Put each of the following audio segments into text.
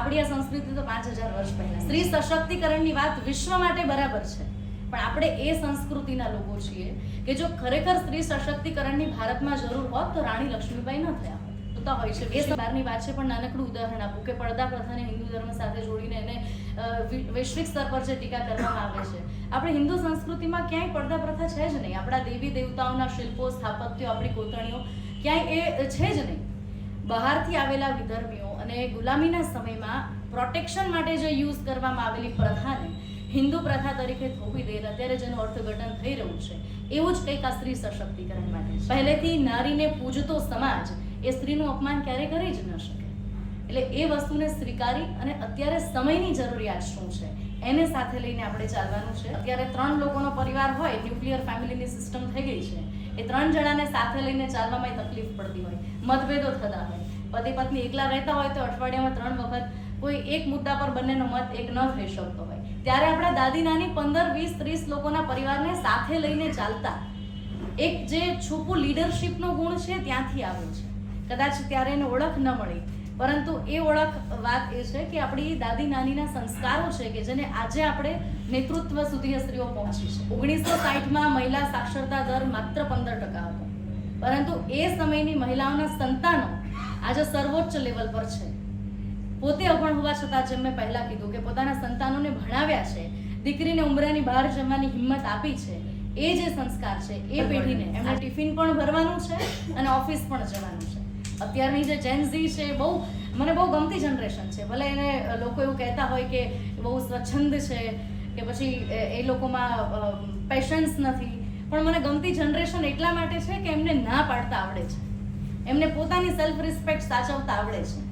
આપણી આ સંસ્કૃતિ તો 5000 વર્ષ પહેલા સ્ત્રી સશક્તિકરણની વાત વિશ્વ માટે બરાબર છે, પણ આપણે એ સંસ્કૃતિના લોકો છીએ કે જો ખરેખર સ્ત્રી સશક્તિકરણની ભારતમાં જરૂર હોત તો રાણી લક્ષ્મીબાઈ ન થયા હોતા હોય છે. એ બહારની વાત છે, પણ નાનકડું ઉદાહરણ આપું કે પડદા પ્રથાને હિન્દુ ધર્મ સાથે જોડીને એને વૈશ્વિક સ્તર પર જે ટીકા કરવામાં આવે છે, આપણે હિન્દુ સંસ્કૃતિમાં ક્યાંય પડદા પ્રથા છે જ નહીં. આપણા દેવી દેવતાઓના શિલ્પો, સ્થાપત્યો, આપણી કોતરણીઓ ક્યાંય એ છે જ નહીં. બહારથી આવેલા વિધર્મીઓ અને ગુલામીના સમયમાં પ્રોટેક્શન માટે જે યુઝ કરવામાં આવેલી પ્રથાને હિન્દુ પ્રથા તરીકે થોપી દે, અત્યારે જેનું અર્થઘટન થઈ રહ્યું છે, એવું જ કંઈક આ સ્ત્રી સશક્તિકરણ માટે છે. પહેલેથી નારીને પૂજતો સમાજ એ સ્ત્રીનું અપમાન ક્યારે કરી જ ન શકે. એટલે એ વસ્તુને સ્વીકારી અને અત્યારે સમયની જરૂરિયાત શું છે એને સાથે લઈને આપણે ચાલવાનું છે. અત્યારે 3 લોકોનો પરિવાર હોય, ન્યુક્લિયર ફેમિલીની સિસ્ટમ થઈ ગઈ છે. એ 3 જણાને સાથે લઈને ચાલવામાં તકલીફ પડતી હોય, મતભેદો થતા હોય, પતિ પત્ની એકલા રહેતા હોય તો અઠવાડિયામાં 3 વખત કોઈ એક મુદ્દા પર બંનેનો મત એક ન થઈ શકતો હોય, ત્યારે આપણા દાદી નાની 15, 20, 30 લોકોના પરિવારને સાથે લઈને ચાલતા એક જે છૂપું લીડરશિપનો ગુણ છે ત્યાંથી આવ્યો છે. કદાચ ત્યારે એને ઓળખ ન મળી, પરંતુ એ ઓળખ વાત એ છે કે આપણી દાદી નાનીના સંસ્કારો છે કે જેને આજે આપણે નેતૃત્વ સુધી સ્ત્રીઓ પહોંચી છે. 1960માં મહિલા સાક્ષરતા દર માત્ર 15% હતો, પરંતુ એ સમયની મહિલાઓના સંતાનો આજે સર્વોચ્ચ લેવલ પર છે. પોતે અભણ હોવા છતાં, જેમ મેં પહેલા કીધું કે પોતાના સંતાનોને ભણાવ્યા છે, દીકરીને ઉંબરાની બહાર જવાની હિંમત આપી છે, એ જે સંસ્કાર છે એ પેઢીને એમને ટિફિન પણ ભરવાનું છે અને ઓફિસ પણ જવાનું છે. અત્યારની જે જેન ઝી છે મને બહુ ગમતી જનરેશન છે. ભલે એને લોકો એવું કહેતા હોય કે બહુ સ્વચ્છંદ છે કે પછી એ લોકોમાં પેશન્સ નથી, પણ મને ગમતી જનરેશન એટલા માટે છે કે એમને ના પાડતા આવડે છે, એમને પોતાની સેલ્ફ રિસ્પેક્ટ સાચવતા આવડે છે.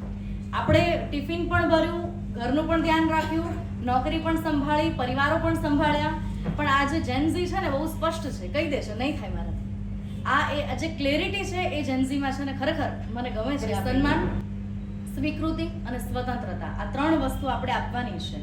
આપણે ટિફિન પણ ભર્યું, ઘરનું પણ ધ્યાન રાખ્યું, નોકરી પણ સંભાળી, પરિવારો પણ સંભાળ્યા, પણ આ જે જેન ઝી છે ને બહુ સ્પષ્ટ છે, કહી દે છે નહીં થાય મારાથી. આ જે ક્લેરિટી છે એ જેનઝીમાં છે ને ખરેખર મને ગમે છે. સન્માન, સ્વીકૃતિ અને સ્વતંત્રતા, આ 3 વસ્તુ આપણે આપવાની છે.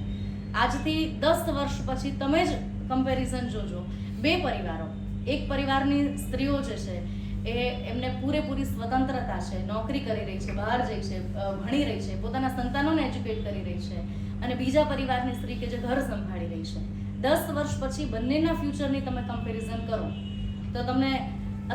આજથી 10 વર્ષ પછી તમે જ કમ્પેરિઝન જોજો. 2 પરિવારો, એક પરિવારની સ્ત્રીઓ જે છે એ એમને પૂરેપૂરી સ્વતંત્રતા છે, નોકરી કરી રહી છે, બહાર જઈ છે, ભણી રહી છે, પોતાના સંતાનોને એજ્યુકેટ કરી રહી છે, અને બીજા પરિવારની સ્ત્રી કે જે ઘર સંભાળી રહી છે. 10 વર્ષ પછી બંનેના ફ્યુચરની તમે કમ્પેરિઝન કરો તો તમને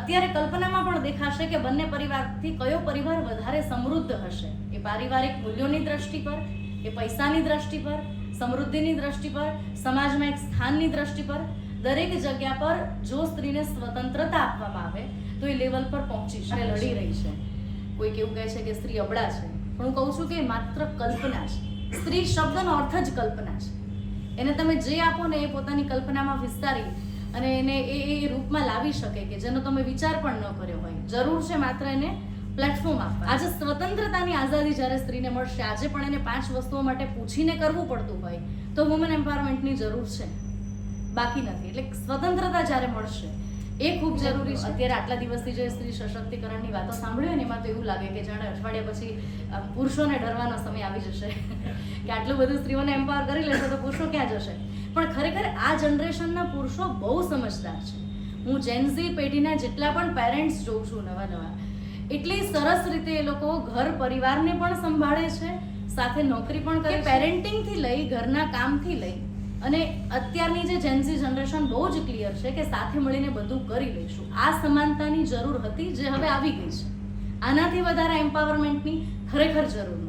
અત્યારે કલ્પનામાં પણ દેખાશે કે બંને પરિવારથી કયો પરિવાર વધારે સમૃદ્ધ હશે. એ પારિવારિક મૂલ્યોની દ્રષ્ટિ પર, એ પૈસાની દ્રષ્ટિ પર, સમૃદ્ધિની દ્રષ્ટિ પર, સમાજમાં એક સ્થાનની દ્રષ્ટિ પર, દરેક જગ્યા પર જો સ્ત્રીને સ્વતંત્રતા આપવામાં આવે તો એ લેવલ પર પહોંચી શકે. લડી રહી છે. કોઈક એવું કહે છે કે સ્ત્રી અબળા છે, પણ હું કહું છું કે માત્ર કલ્પના છે. સ્ત્રી શબ્દનો અર્થ જ કલ્પના છે. એને તમે જે આપો ને એ પોતાની કલ્પનામાં વિસ્તારી અને એને એ રૂપમાં લાવી શકે કે જેનો તમે વિચાર પણ ન કર્યો હોય. જરૂર છે માત્ર એને પ્લેટફોર્મ આપવા. આજે સ્વતંત્રતાની આઝાદી જ્યારે સ્ત્રીને મળશે, આજે પણ એને 5 વસ્તુઓ માટે પૂછીને કરવું પડતું હોય તો વુમન એમ્પાવરમેન્ટની જરૂર છે, બાકી નથી. એટલે સ્વતંત્રતા જ્યારે મળશે એ ખૂબ જરૂરી છે. અત્યારે આટલા દિવસથી જે સ્ત્રી સશક્તિકરણની વાતો સાંભળ્યો ને એમાં તો એવું લાગે કે જાણે અઠવાડિયા પછી પુરુષોને ડરવાનો સમય આવી જશે કે આટલું બધું સ્ત્રીઓને એમ્પાવર કરી લેશે તો પુરુષો ક્યાં જશે. પણ ખરેખર આ જનરેશનના પુરુષો બહુ સમજદાર છે. હું જેન ઝી પેઢીના જેટલા પણ પેરેન્ટ્સ જોઉં છું નવા, એટલી સરસ રીતે એ લોકો ઘર પરિવારને પણ સંભાળે છે, સાથે નોકરી પણ કરે. પેરેન્ટિંગથી લઈ, ઘરના કામથી લઈ, અને અત્યારની જે જેન ઝી જનરેશન બહુ જ ક્લિયર છે કે સાથે મળીને બધું કરી લઈશું. આ સમાનતાની જરૂર હતી જે હવે આવી ગઈ છે. આનાથી વધારે એમ્પાવરમેન્ટની ખરેખર જરૂર નથી.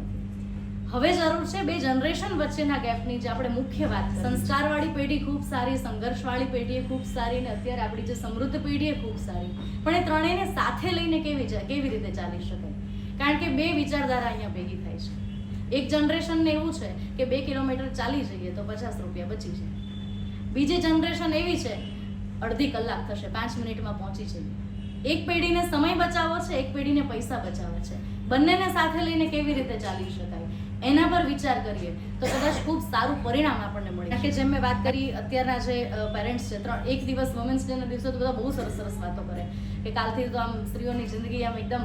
હવે જરૂર છે 2 જનરેશન વચ્ચેના ગેપની, જે આપણે મુખ્ય વાત કરી. સંસ્કારવાળી પેઢી ખૂબ સારી, સંઘર્ષવાળી પેઢી ખૂબ સારી, અને અત્યારે આપણી જે સમૃદ્ધ પેઢી ખૂબ સારી, પણ એ ત્રણેયને સાથે લઈને કેવી રીતે ચાલી શકાય? કારણ કે 2 વિચારધારા અહીંયા ભેગી થાય છે. એક જનરેશનને એવું છે કે 2 કિલોમીટર ચાલી જઈએ તો 50 રૂપિયા બચી જાય. બીજી જનરેશન એવી છે અડધી કલાક થશે, 5 મિનિટમાં પહોંચી જઈએ. એક પેઢીને સમય બચાવવો છે, એક પેઢીને પૈસા બચાવવા છે. બંનેને સાથે લઈને કેવી રીતે ચાલી શકાય એના પર વિચાર કરીએ તો કદાચ ખૂબ સારું પરિણામ આપણને મળે. કારણ કે જેમ મેં વાત કરી, અત્યારના જે પેરેન્ટ્સ છે, એક દિવસ વુમેન્સ ડેના દિવસે તો બધા બહુ સરસ વાતો કરે કે કાલથી તો આમ સ્ત્રીઓની જિંદગી આમ એકદમ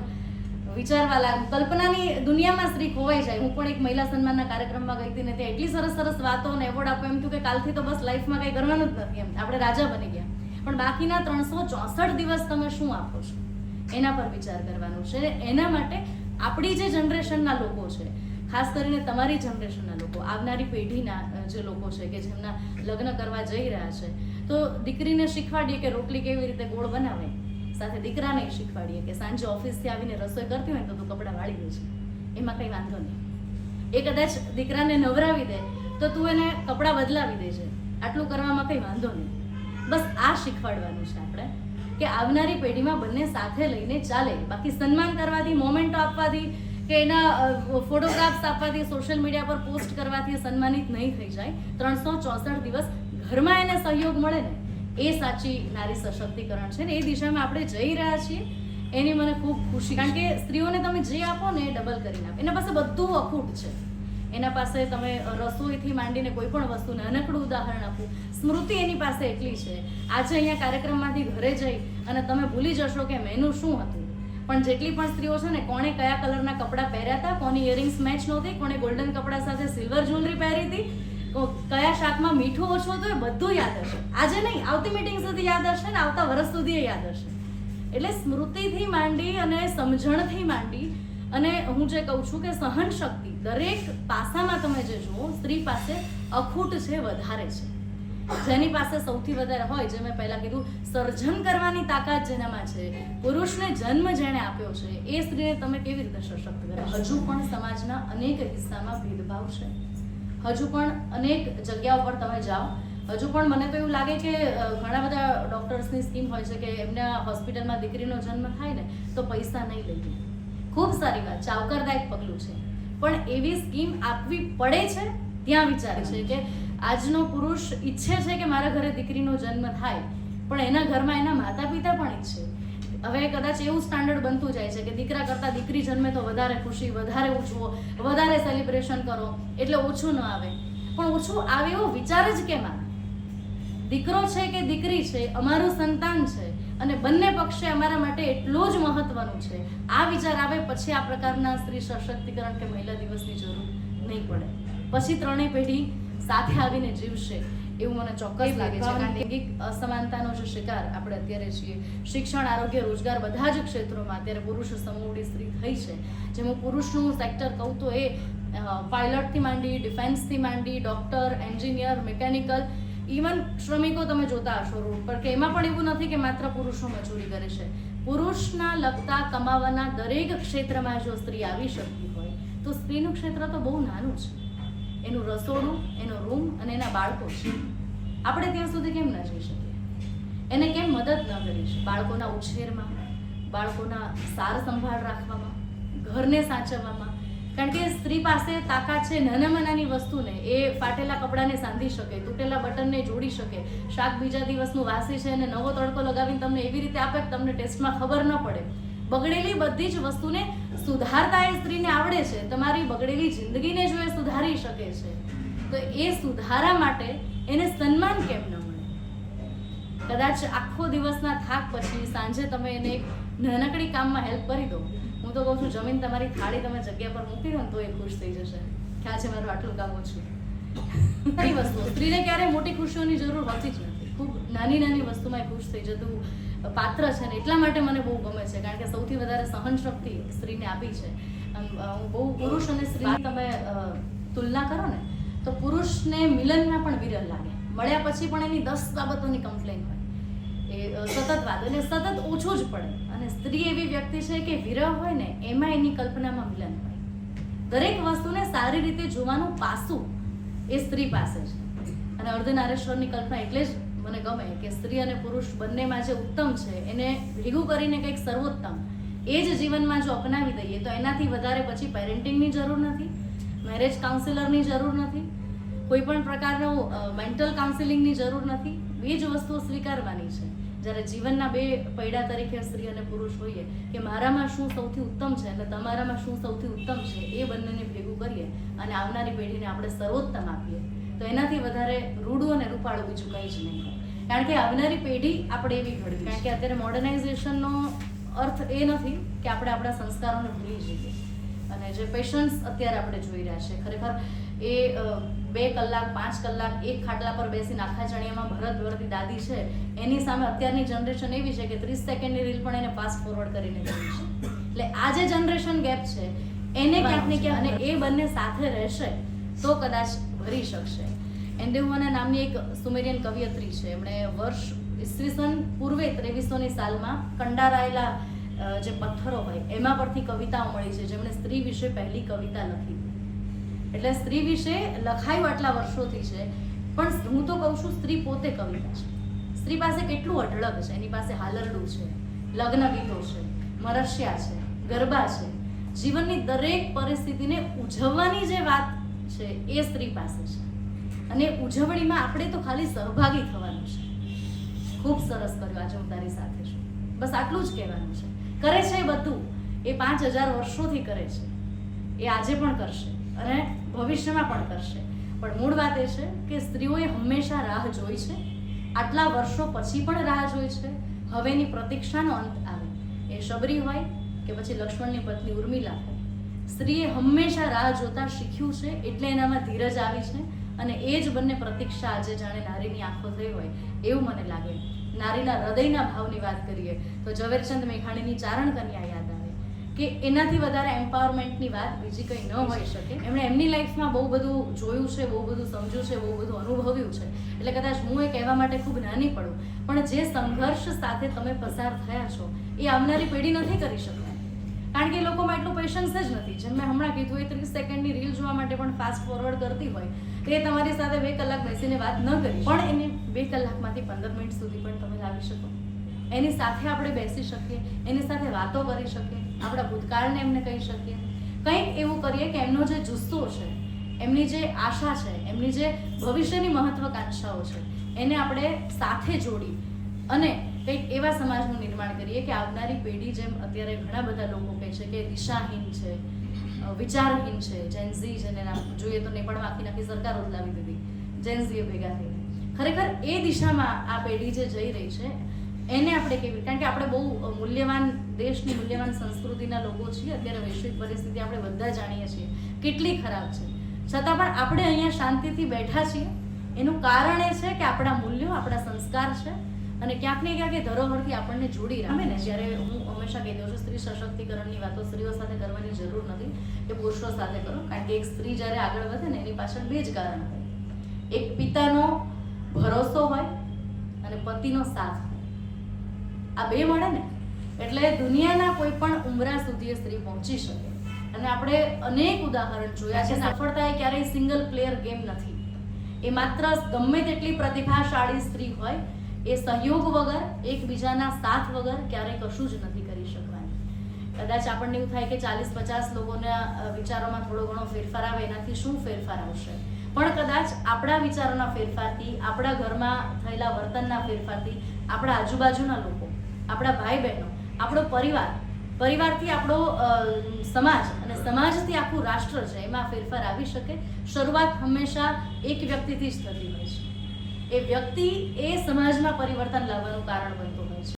વિચારવા લાગે, કલ્પનાની દુનિયામાં સ્ત્રી ખોવાઈ જાય. હું પણ એક મહિલા સન્માનના કાર્યક્રમમાં ગઈ હતી ને ત્યાં એટલી સરસ વાતો અને એવોર્ડ આપો એમ થયું કે કાલથી તો બસ લાઈફમાં કંઈ કરવાનું જ નથી, એમ આપણે રાજા બની ગયા. પણ બાકીના 364 દિવસ તમે શું આપો છો એના પર વિચાર કરવાનો છે. એના માટે આપણી જે જનરેશનના લોકો છે ખાસ કરીને તમારી જનરેશનના લોકો, આવનારી પેઢીના જે લોકો છે કે જેમના લગ્ન કરવા જઈ રહ્યા છે, તો દીકરીને શીખવાડીએ કે રોટલી કેવી રીતે ગોળ બનાવે, સાથે દીકરાને શીખવાડીએ કે સાંજે ઓફિસથી આવીને રસોઈ કરતી હોય તો તું કપડાં વાળી દે છે, એમાં કંઈ વાંધો નહીં. એ કદાચ દીકરાને નવરાવી દે તો તું એને કપડાં બદલાવી દેજે, આટલું કરવામાં કંઈ વાંધો નહીં. બસ આ શીખવાડવાનું છે આપણે કે આવનારી પેઢીમાં બંને સાથે લઈને ચાલે. બાકી સન્માન કરવાથી, મોમેન્ટો આપવાથી કે એના ફોટોગ્રાફ્સ આપવાથી, સોશિયલ મીડિયા પર પોસ્ટ કરવાથી સન્માનિત નહીં થઈ જાય. 364 દિવસ ઘરમાં એને સહયોગ મળે ને, એ સાચી નારી સશક્તિકરણ છે ને એ દિશામાં આપણે જઈ રહ્યા છીએ. એની મને ખૂબ ખુશી, કારણ કે સ્ત્રીઓને તમે જે આપો ને એ ડબલ કરીને આપો. એના પાસે બધું અખૂટ છે. એના પાસે તમે રસોઈથી માંડીને કોઈ પણ વસ્તુ, નાનકડું ઉદાહરણ આપું, સ્મૃતિ એની પાસે એટલી છે. આજે અહીંયા કાર્યક્રમમાંથી ઘરે જઈ અને તમે ભૂલી જશો કે મેનુ શું હતું, પણ જેટલી પણ સ્ત્રીઓ છે ને, કોણે કયા કલરના કપડાં પહેર્યા હતા, કોની ઇયરિંગ્સ મેચ નહોતી, કોણે ગોલ્ડન કપડા સાથે સિલ્વર જ્વેલરી પહેરી હતી, કયા શાકમાં મીઠું ઓછું હતું, એ બધું યાદ હશે. આજે નહીં, આવતી મિટિંગ સુધી યાદ હશે ને આવતા વર્ષ સુધી યાદ હશે. એટલે સ્મૃતિથી માંડી અને સમજણથી માંડી અને હું જે કહું છું કે સહન શક્તિ દરેક પાસામાં તમે જે જુઓ, સ્ત્રી પાસે અખૂટ છે, વધારે છે. જેની પાસે સૌથી વધારે હોય, જે મેં પહેલા કીધું, સર્જન કરવાની તાકાત જેનામાં છે, પુરુષને જન્મ જેણે આપ્યો છે, એ સ્ત્રીને તમે કેવી રીતે સશક્ત કરે? હજુ પણ સમાજના અનેક હિસ્સામાં ભેદભાવ છે. હજુ પણ અનેક જગ્યાઓ પર તમે જાઓ, હજુ પણ મને તો એવું લાગે કે ઘણા બધા ડૉક્ટર્સની સ્કીમ હોય છે કે એમના હોસ્પિટલમાં દીકરીનો જન્મ થાય ને તો પૈસા નહીં લઈએ. ખૂબ સારી વાત, ચાવકરદાયક પગલું છે, પણ એવી સ્કીમ આપવી પડે છે ત્યાં વિચારે છે કે આજનો પુરુષ ઈચ્છે છે કે મારા ઘરે દીકરીનો જન્મ થાય, પણ એના ઘરમાં એના માતા પિતા પણ ઈચ્છે. હવે કદાચ એવું સ્ટાન્ડર્ડ બનતું જાય છે કે દીકરા કરતાં દીકરી જન્મે તો વધારે ખુશી, વધારે ઉજવો, વધારે સેલિબ્રેશન કરો એટલે ઓછું ન આવે. પણ ઓછું આવે એવો વિચાર જ કેમ આવે? દીકરો છે કે દીકરી છે, અમારું સંતાન છે અને બંને પક્ષે અમારા માટે એટલો જ મહત્વનું છે. આ વિચાર આવે પછી આ પ્રકારના સ્ત્રી સશક્તિકરણ કે મહિલા દિવસની જરૂર નહીં પડે. પછી ત્રણેય પેઢી સાથે આવીને જીવશે એવું મને ચોક્કસ લાગે છે. લૈંગિક અસમાનતાનો જે શિકાર આપણે અત્યારે છીએ, શિક્ષણ, આરોગ્ય, રોજગાર બધા જ ક્ષેત્રોમાં અત્યારે પુરુષ સમૂહની સ્ત્રી થઈ છે. જેમાં પુરુષનું સેક્ટર કહું તો એ પાયલટથી માંડી, ડિફેન્સથી માંડી, ડૉક્ટર, એન્જિનિયર, મિકેનિકલ, ઇવન શ્રમિકો તમે જોતા હશો રોડ પર કે એમાં પણ એવું નથી કે માત્ર પુરુષો મજૂરી કરે છે. પુરુષના લગતા કમાવાના દરેક ક્ષેત્રમાં જો સ્ત્રી આવી શકતી હોય તો સ્ત્રીનું ક્ષેત્ર તો બહુ નાનું છે. એનું રસોડું, એનો રૂમ અને એના બાળકો છે. આપણે ત્યાં સુધી કેમ ન જઈ શકીએ? એને કેમ મદદ ન કરીશ? બાળકોના ઉછેરમાં, બાળકોના સાર સંભાળ રાખવામાં, ઘરને સાચવવામાં. કારણ કે સ્ત્રી પાસે તાકાત છે નાનામાં નાની વસ્તુને, એ ફાટેલા કપડાને સાંધી શકે, તૂટેલા બટનને જોડી શકે, શાક બીજા દિવસનું વાસી છે અને નવો તડકો લગાવીને તમને એવી રીતે આપે કે તમને ટેસ્ટમાં ખબર ન પડે. બગડેલી બધી જ વસ્તુને સુધારતા એ સ્ત્રીને આવડે છે. તમારી બગડેલી જિંદગીને જો એ સુધારી શકે છે તો એ સુધારા માટે એને સન્માન કેમ ન મળે? કદાચ આખો દિવસના થાક પછી સાંજે તમે એને એક નાનકડી કામમાં હેલ્પ કરી દો. હું તો કહું છું, જમીન તમારી થાળી તમે જગ્યા પર મૂકી દો ને તો એ ખુશ થઈ જશે કે આજે મારું આટલું કામ ઓછું. એ વસ્તુ સ્ત્રીને ક્યારેય મોટી ખુશીઓની જરૂર હોતી જ નથી. ખૂબ નાની નાની વસ્તુમાં એ ખુશ થઈ જતું પાત્ર છે ને એટલા માટે મને બહુ ગમે છે, કારણ કે સૌથી વધારે સહન શક્તિ સ્ત્રીને આપી છે. હું બહુ પુરુષ અને સ્ત્રીની તમે તુલના કરો ને તો પુરુષને મિલનમાં પણ વિરલ લાગે, મળ્યા પછી પણ એની 10 બાબતોની કમ્પ્લેન હોય, એ સતત વાત, અને સતત ઓછું જ પડે. અને સ્ત્રી એવી વ્યક્તિ છે કે વિરહ હોય ને એમાં એની કલ્પનામાં મિલન હોય. દરેક વસ્તુને સારી રીતે જોવાનું પાસું એ સ્ત્રી પાસે છે. અને અર્ધનારેશ્વરની કલ્પના એટલે જ મને ગમે કે સ્ત્રી અને પુરુષ બંનેમાં જે ઉત્તમ છે એને ભેગું કરીને કંઈક સર્વોત્તમ એ જ જીવનમાં જો અપનાવી દઈએ તો એનાથી વધારે પછી પેરેન્ટિંગની જરૂર નથી, મેરેજ કાઉન્સિલરની જરૂર નથી, કોઈ પણ પ્રકારનું મેન્ટલ કાઉન્સિલિંગની જરૂર નથી. બે જ વસ્તુઓ સ્વીકારવાની છે જ્યારે જીવનના બે પૈડા તરીકે સ્ત્રી અને પુરુષ હોઈએ કે મારામાં શું સૌથી ઉત્તમ છે અને તમારામાં શું સૌથી ઉત્તમ છે એ બંનેને ભેગું કરીએ અને આવનારી પેઢીને આપણે સર્વોત્તમ આપીએ તો એનાથી વધારે રૂડું અને રૂપાળું બીજું કંઈ જ નહીં હોય. કારણ કે આવનારી પેઢી આપણે એવી ઘડવી. કારણ કે અત્યારે મોડર્નાઇઝેશનનો અર્થ એ નથી કે આપણે આપણા સંસ્કારોને ભૂલી જઈએ. અને જે પેશન્સ અત્યારે આપણે જોઈ રહ્યા છે, ખરેખર એ 2 કલાક 5 કલાક એક ખાટલા પર બેસીને આખા ચણિયામાં ભરત ભરતી દાદી છે, એની સામે અત્યારની જનરેશન એવી છે કે 30 સેકન્ડની રીલ પણ એને ફાસ્ટ ફોરવર્ડ કરીને જોઈ છે. એટલે આ જે જનરેશન ગેપ છે એને ક્યાંક ને ક્યાંક, અને એ બંને સાથે રહેશે તો કદાચ ભરી શકશે. એન્ડેવોના નામની એક સુમેરિયન કવિયત્રી છે. એમણે વર્ષ ઈસવીસન પૂર્વે 2300ની સાલમાં કંડારાયેલા જે પથ્થરો હોય એમાં પરથી કવિતાઓ મળી છે, જેમણે સ્ત્રી વિશે પહેલી કવિતા લખી. એટલે સ્ત્રી વિશે લખાયું આટલા વર્ષોથી છે, પણ હું તો કહું છું સ્ત્રી પોતે કવિતા છે. સ્ત્રી પાસે કેટલું અઢળક છે. એની પાસે હાલરડું છે, લગ્ન ગીતો છે, મરસ્યા છે, ગરબા છે. જીવનની દરેક પરિસ્થિતિને ઉજવવાની જે વાત છે એ સ્ત્રી પાસે છે, અને ઉજવણીમાં આપણે તો ખાલી સહભાગી થવાનું છે. ખૂબ સરસ કર્યું, આજે હું તારી સાથે છું. બસ આટલું જ કહેવાનું છે. કરે છે એ બધું, એ 5000 વર્ષોથી કરે છે, એ આજે પણ કરશે અને ભવિષ્યમાં પણ કરશે. પણ મૂળ વાત એ છે કે સ્ત્રીઓએ હંમેશા રાહ જોઈ છે, આટલા વર્ષો પછી પણ રાહ જોઈ છે. હવેની પ્રતીક્ષાનો અંત આવે, એ શબરી હોય કે પછી લક્ષ્મણની પત્ની ઉર્મિલા હોય, સ્ત્રીએ હંમેશા રાહ જોતા શીખ્યું છે, એટલે એનામાં ધીરજ આવી છે. અને એ જ બંને પ્રતીક્ષા આજે જાણે નારીની આંખો થઈ હોય એવું મને લાગે. નારીના હૃદયના ભાવની વાત કરીએ તો ઝવેરચંદ મેઘાણીની ચારણ કન્યા યાદ આવે કે એનાથી વધારે એમ્પાવરમેન્ટની વાત બીજી કંઈ ન હોઈ શકે. એમણે એમની લાઈફમાં બહુ બધું જોયું છે, બહુ બધું સમજ્યું છે, બહુ બધું અનુભવ્યું છે. એટલે કદાચ હું એ કહેવા માટે ખૂબ નાની પડું, પણ જે સંઘર્ષ સાથે તમે પસાર થયા છો એ આવનારી પેઢી નથી કરી શકવાની, કારણ કે એ લોકોમાં એટલું પેશન્સ જ નથી. જેમ મેં હમણાં કીધું, એ 30 સેકન્ડની રીલ જોવા માટે પણ ફાસ્ટ ફોરવર્ડ કરતી હોય તો એ તમારી સાથે 2 કલાક બેસીને વાત ન કરી, પણ એને 2 કલાકમાંથી 15 મિનિટ સુધી પણ તમે લાવી શકો. એની સાથે આપણે બેસી શકીએ, એની સાથે વાતો કરી શકીએ, આપણા ભૂતકાળને એમને કહી શકીએ, કંઈક એવું કરીએ કે એમનો જે જુસ્સો છે, એમની જે આશા છે, એમની જે ભવિષ્યની મહત્વકાંક્ષાઓ છે, એને આપણે સાથે જોડી અને કંઈક એવા સમાજનું નિર્માણ કરીએ કે આવનારી પેઢી, જેમ અત્યારે ઘણા બધા લોકો કહે છે કે દિશાહીન છે, વિચારહીન છે, જેનઝી, જેને નામ જોઈએ તો નેપાળમાં આખી સરકાર ઉથલાવી દીધી જેનઝીએ ભેગા થઈને, ખરેખર એ દિશામાં આ પેઢી જે જઈ રહી છે એને આપણે કેવી, કારણ કે આપણે બહુ મૂલ્યવાન દેશની મૂલ્યવાન સંસ્કૃતિના લોકો છીએ. અત્યારે વૈશ્વિક પરિસ્થિતિ આપણે બધા જાણીએ છીએ કેટલી ખરાબ છે, છતાં પણ આપણે અહીંયા શાંતિથી બેઠા છીએ. એનું કારણ એ છે કે આપણા મૂલ્યો, આપણા સંસ્કાર છે, અને ક્યાંક ને ક્યાંક એ ધરોહરથી આપણને જોડી રાખે ને. જ્યારે હું હંમેશા કહી દઉં છું, સ્ત્રી સશક્તિકરણની વાતો સ્ત્રીઓ સાથે કરવાની જરૂર નથી, કે પુરુષો સાથે કરો, કારણ કે એક સ્ત્રી જ્યારે આગળ વધે ને એની પાછળ 2 જ કારણ હોય. એક પિતાનો ભરોસો હોય અને પતિનો સાથ હોય. આ 2 મળે ને એટલે દુનિયાના કોઈ પણ ઉંબરા સુધી એ સ્ત્રી પહોંચી શકે. અને આપણે અનેક ઉદાહરણ જોયા છે. સફળતા એ ક્યારેય સિંગલ પ્લેયર ગેમ નથી. એ માત્ર ગમે તેટલી પ્રતિભાશાળી સ્ત્રી હોય, એ સહયોગ વગર, એકબીજાના સાથ વગર ક્યારેય કશું જ નથી કરી શકવાની. કદાચ આપણને એવું થાય કે 40-50 લોકોના વિચારોમાં થોડો ઘણો ફેરફાર આવે, એનાથી શું ફેરફાર આવશે? પણ કદાચ આપણા વિચારોના ફેરફારથી, આપણા ઘરમાં થયેલા વર્તનના ફેરફારથી, આપણા આજુબાજુના લોકો, આપણા ભાઈ બહેનો, આપણો પરિવારથી આપણો સમાજ, અને સમાજથી આખું રાષ્ટ્ર છે, એમાં ફેરફાર આવી શકે. શરૂઆત હંમેશા એક વ્યક્તિથી જ થતી હોય છે. એ વ્યક્તિ એ સમાજમાં પરિવર્તન લાવવાનું કારણ બનતો હોય છે.